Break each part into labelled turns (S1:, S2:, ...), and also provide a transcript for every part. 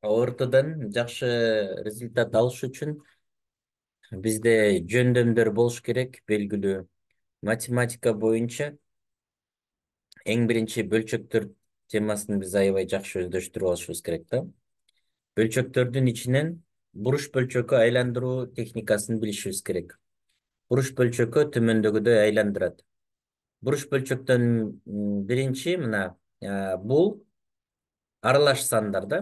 S1: Ортодон жакшы результат алыш үчүн бизде жөндөмдөр болуш керек, белгилүү. Математика боюнча эң биринчи бөлчөктөр темасын биз аябай жакшы өздөштүрүп алышыбыз керек да. Бөлчөктөрдүн ичинен буруш бөлчөккө айландыруу техникасын билишибиз керек. Буруш бөлчөккө төмөндөгүдөй айландырат. Буруш бөлчөктөн биринчи мына бул аралаш сандар да.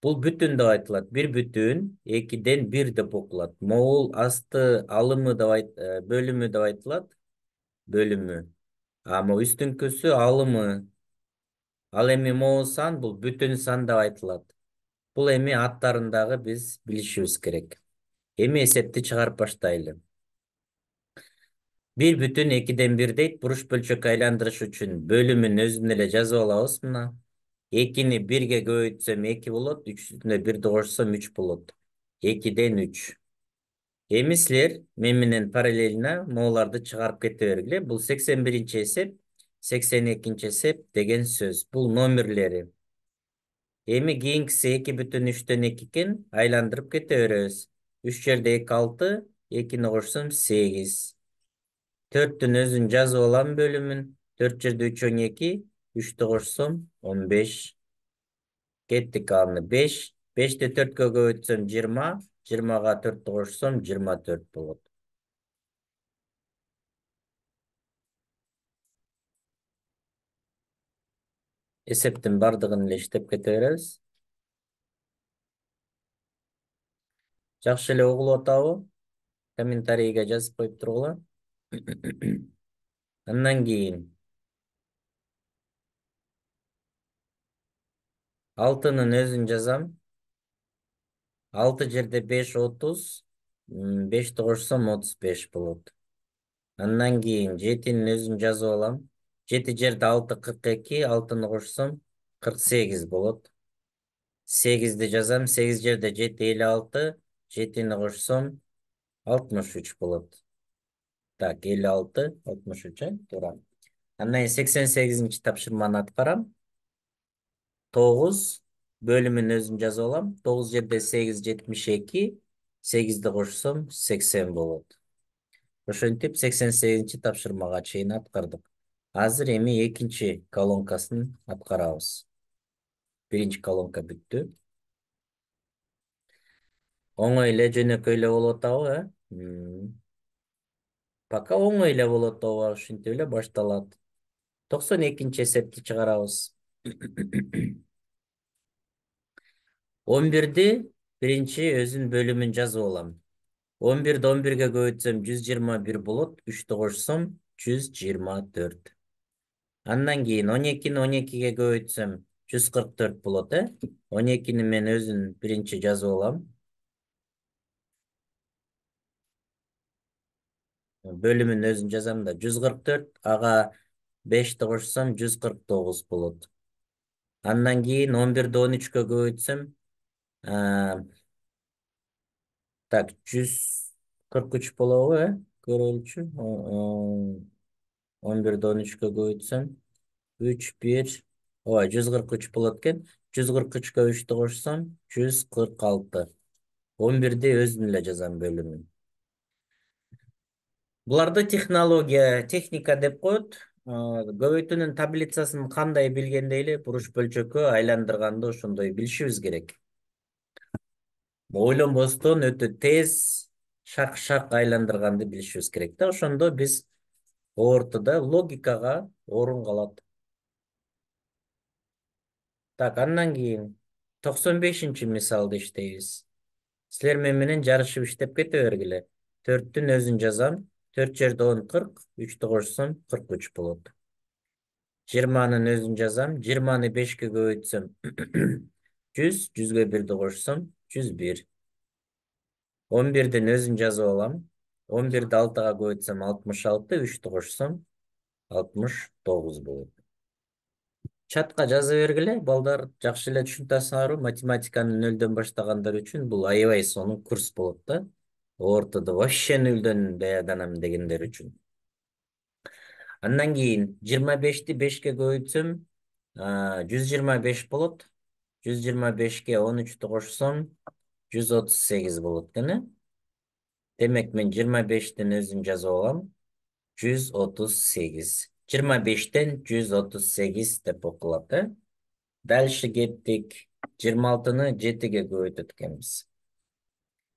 S1: Бул бүтүн деп айтылат. Бир бүтүн, экиден бир деп окулат. Могул асты алымы деп бөлүмү деп айтылат. Бөлүмү. Могу үстүңкүсү алымы. Ал эми могул сан бул бүтүн сан деп айтылат. Бул эми аттарын дагы биз билишибиз керек. Эми эсепти чыгарып баштайлы. Бир бүтүн экиден бир дейт. Буруш бөлчөккө айландырыш үчүн бөлүмүн өзүн эле жазып алабыз мына. Экини бирге көбөйтсөм эки болот, үчүнө бирди кошсом үч болот. Экиден үч. Эми силер мен менен параллельно могуларды чыгарып кете бергиле. Бул 81-нчи эсеп, 82-нчи эсеп деген сөз. Бул номерлери. Эми кийинкиси 2,3-төн 2 экен, айландырып кете беребиз. 3 жерде 2 6, 2-ни кошсом 8. 4-түн өзүн жазып алам бөлүмүн. 4 жерде 3 12, 3-тү кошсом 15. Кеттик аны 5. 5-ти 4-кө көбөйтсөм 20, 20-га 4-тү кошсом 24 болот. Эсептин бардыгын эле иштеп кете беребиз. Жакшы эле угулуп атабы? Комментарийге жазып коюп тургула. Андан кийин 6-нын өзүн жазам. 6 жерде 5 30, 5-ти кошсом 35 болот. Андан кийин 7-нин өзүн жазып алам. 7 жерде 6 42, 6-ны кошсом 48 болот. 8-ди жазам. 8 жерде 7 56, 7-ни кошсом 63 болот. Так, 56, 63, туура. Андан 88-нчи тапшырманы аткарам. 9 бөлүмүн өзүн жазып алам. 9 жерде 8 72, 8-ди кошсом 80 болот. Ошентип 88-нчи тапшырмага чейин аткардык. Азыр эми экинчи колонкасын аткарабыз. Биринчи колонка бүттү. Оңой эле, жөнөкөй эле болуп атабы, Пока оңой эле болуп атабы, ушинтип эле башталат. 92-нчи эсепти чыгарабыз. 11-ди биринчи өзүн бөлүмүн жазып алам. 11-ди 11-ге көбөйтсөм 121 болот, 3-тү кошсом 124. Андан кийин 12-ни 12-ге көбөйтсөм 144 болот, 12-ни мен өзүн биринчи жазып алам. Бөлүмүн өзүн жазам да 144, ага 5-ти кошсом 149 болот. Андан кийин 11-ди 13-кө көбөйтсөм, так 143 болобу, көрөлүчү. 11-ди 13-кө көбөйтсөм 3 1, ооба 143 болот экен. 143-кө 3-тү кошсом 146. 11-ди өзүн эле жазам бөлүмүн. Буларды техника деп коет. Көбөйтүүнүн таблицасын кандай билгенде эле буруш бөлчөккө айландырганды ошондой билишибиз керек. Ойлонбостон өтө тез шак айландырганды билишибиз керек да. Ошондо биз ортодо логикага орун калат. Так, андан кийин 95-нчи мисалды иштейбиз. Силер менен жарышып иштеп кете бергиле. 4-түн өзүн жазам. 4 жерде 10 40, 3-тү кошсом 43 болот. 20-нын өзүн жазам. 20-ны 5-ке көбөйтсөм 100, 100гө 1-ди кошсом 101. 11-дин өзүн жазып алам. 11-ди 6-га көбөйтсөм 66, 3-тү кошсом 69 болот. Чатка жаза бергиле, балдар, жакшы эле түшүнүп атасыңарбы? Математиканы нөлдөн баштагандар үчүн бул аябай сонун курс болот да. Ортодо вообще нөлдөн даярданам дегендер үчүн. Андан кийин 25-ти 5-ке көбөйтсөм 125 болот. 125'ke 13'tü koşsam 138 bulut gene. Demek men 25'ten özüm жаза olam. 138. 25'ten 138 деп окулат. Дальше кеттик. 26-ны 7-ге көбөйтөт экенбиз.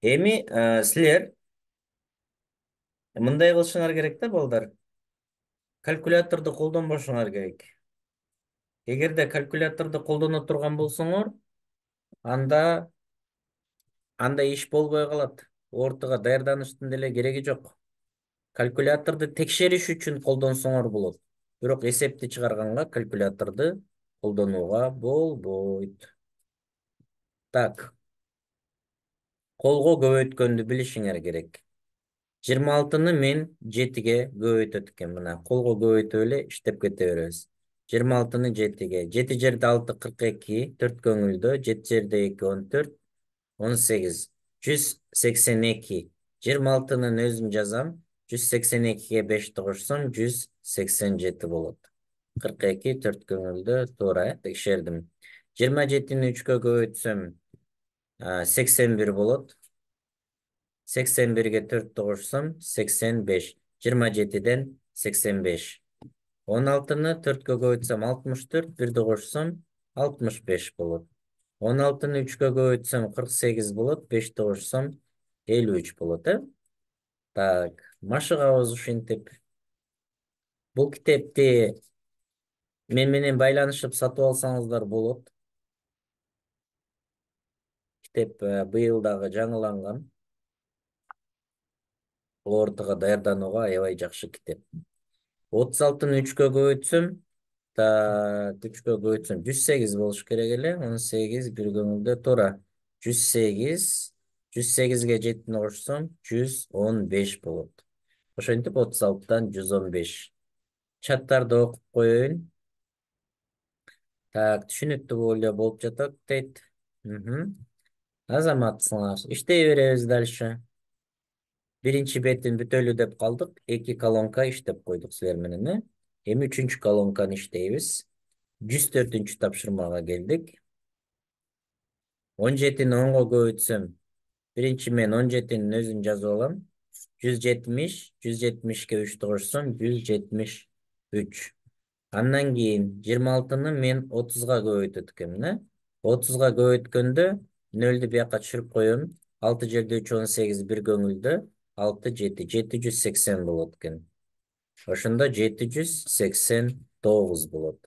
S1: Эми силер мындай кылышыңар керек да, балдар. Калькуляторду колдонбошуңар керек. Эгерде калькуляторду колдоно турган болсоңор, анда иш болбой калат. Ортого даярданыштын деле кереги жок. Калькуляторду текшериш үчүн колдонсоңор болот. Бирок эсепти чыгарганга калькуляторду колдонууга болбойт. Так, колго көбөйткөндү билишиңер керек. 26-ны мен 7-ге көбөйтөт экен. Мына колго көбөйтүп эле иштеп кете беребиз. 26-ны 7-ге. 7 жерде 6 42, 4 көңүлдө, 7 жерде 2 14, 18, 182. 26-нын өзүн жазам. 182-ге 5 кошсом 187 болот. 42, 4 көңүлдө, туура, текшердим. 27-ни 3-кө көбөйтсөм 81 болот. 81-ге 4 кошсом 85. 27-ден 85. 16-ны 4-кө көбөйтсөм 64, 1-ди кошсом 65 болот. 16-ны 3-кө көбөйтсөм 48 болот, 5-ди кошсом 53 болот, Так, машыгабыз ушинтип. Бул китепти мен менен байланышып сатып алсаңыздар болот. Китеп быйыл дагы жаңыланган. Ортого даярданууга аябай жакшы китеп. 36-ны 3-кө көбөйтсөм, 3-кө көбөйтсөм 108 болуш керек эле. 18 бир көңүлдө, туура. 108, 108-ге 7-ни кошсом 115 болот. Ошентип 36-дан 115. Чаттарды окуп коеюн. Так, түшүнүктүү эле болуп жатат дейт. Азаматсыңар. Иштей беребиз дальше. Биринчи бетин бүтөлү деп калдык. 2 колонка иштеп койдук силер менен. Эми 3-үнчү колонканы иштейбиз. 104-үнчү тапшырмага келдик. 17-ни 10-го көбөйтсөм, биринчи мен 17-нин өзүн жазып алам. 170, 170-ке 3-тү кошсом 173. Андан кийин 26-ны мен 30-га көбөйтөт экенмин. 30-га көбөйткөндө 0-ду бияка түшүрүп коем. 6 жерде 3 18 бир көңүлдө 6 7 780 болот экен. Ошондо 789 болот.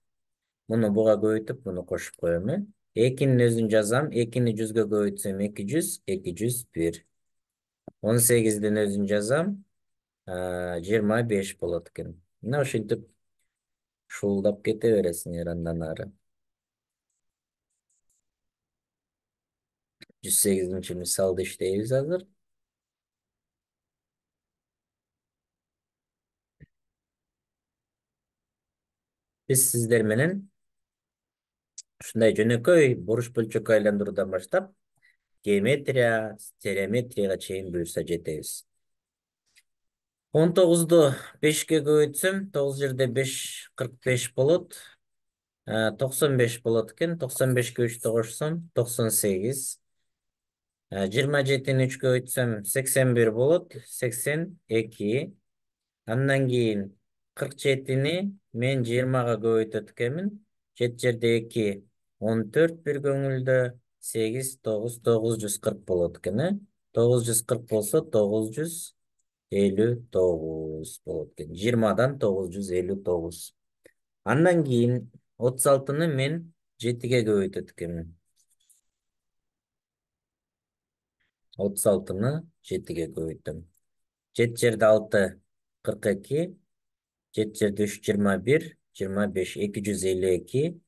S1: Муну буга көбөйтүп, муну кошуп коем. 2-нин өзүн жазам. 2-ни 100-гө көбөйтсөм 200, 201. 18-дин өзүн жазам. 25 болот экен. Мына ошентип шуулдап кете бересиңер андан ары. 108-нчи мисалды иштейбиз азыр. Биз сиздер менен ушундай жөнөкөй буруш бөлчөккө айландыруудан баштап геометрия, стереометрияга чейин буюрса жетебиз. 19-ду 5-ке көбөйтсөм, 9 жерде 5 45 болот. 95 болот экен. 95-ке 3-тү кошсом 98. 27-ни 3-кө көбөйтсөм 81 болот. 82. Андан кийин 47-ни мен 20-га көбөйтөт экенмин. 7 жерде 2 14 бир көңүлдө, 8 9 940 болот экен. 940 болсо 959 болот экен. 20-дан 959. Андан кийин 36-ны мен 7-ге көбөйтөт экенмин. 36-ны 7-ге көбөйттүм. 7 жерде 6 42, 7 жерде 3 21, 25 252,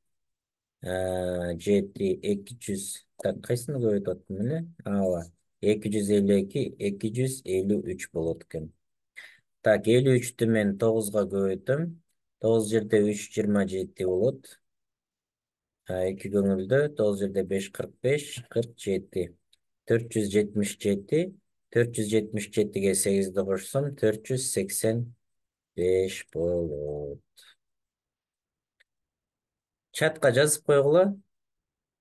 S1: 7 200. Так, кайсыны көбөйтүп аттым эле? Ооба. 252, 253 болот экен. Так, 53-тү мен 9-га көбөйтөм. 9 жерде 3 27 болот. 2 көңүлдө, 9 жерде 5 45, 47. 477. 477-ге 8-ди кошсом 485 болот. Чатка жазып койгула.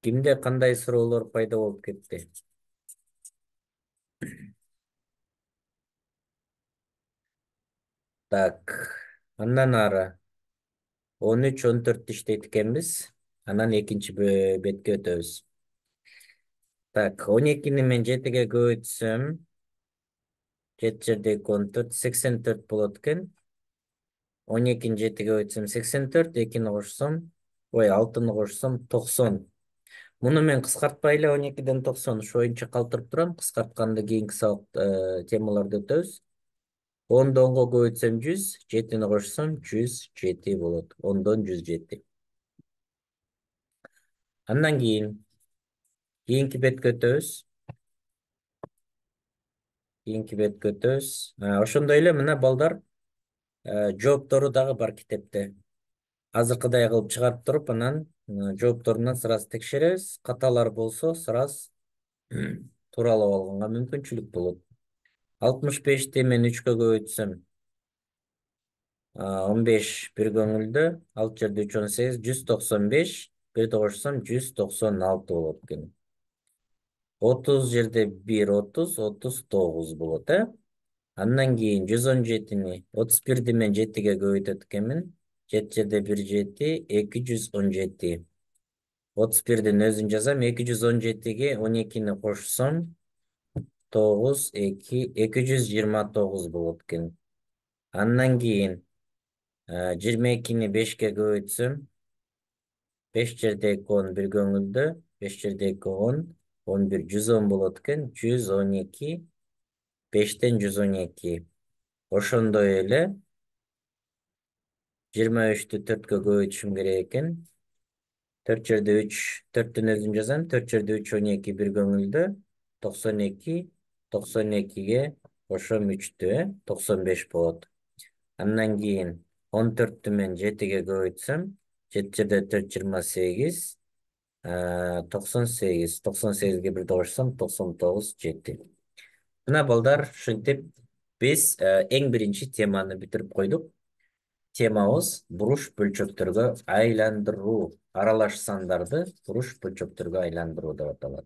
S1: Кимде кандай суроолор пайда болуп кетти? Так, андан ары 13, 14 иштейт экенбиз. Анан экинчи бетке өтөбүз. Так, 12-ни мен 7-ге көбөйтсөм, 7 жерде 14, 84 болот экен. 12-ни 7-ге көбөйтсөм 84, 2-ни кошсом, ой, 6-ны кошсом 90. Муну мен кыскартпайлы 12-ден 90 ушу боюнча калтырып турам. Кыскартканды кийинки сабак темаларда өтөбүз. 10-ду 10-го көбөйтсөм 100, 7-ни кошсом 107 болот. 10-дон 107. Андан кийинки бетке өтөбүз. Ошондой эле мына балдар жооптору дагы бар китепте. Азыркыдай кылып чыгарып туруп, анан жоопторунан сразу текшеребиз. Каталар болсо сразу тууралап алганга мүмкүнчүлүк болот. 65-ти мен 3-кө көбөйтсөм 15 бир көңүлдө, ал жерде 3 18, 195, бирди кошсом 196 болот экен. 30 жерде 1 30, 39 болот, Андан кийин 117-ни 31-ди мен 7-ге көбөйтөт экенмин. 7 жерде 1 7, 217. 31-дин өзүн жазам, 217-ге 12-ни кошсом 9, 2, 229 болот экен. Андан кийин 22-ни 5-ке көбөйтсөм, 5 жерде 2 10 бир көңүлдө, 5 жерде 2 10, 11 110 болот экен. 112, 5тен 112. Ошондой эле 23-тү 4-кө көбөйтүшүм керек экен. 4 жерде 3, 4-түн өзүн жазам. 4 жерде 3 12 бир көңүлдө, 92, 92-ге ошом 3-тү, 95 болот. Андан кийин 14-тү мен 7-ге көбөйтсөм, 7 жерде 4 28, 98, 98-ге бирди кошсом 99 7. Мына балдар, ушинтип биз эң биринчи теманы бүтүрүп койдук. Темабыз буруш бөлчөктөргө айландыруу. Аралаш сандарды буруш бөлчөктөргө айландыруу деп аталат.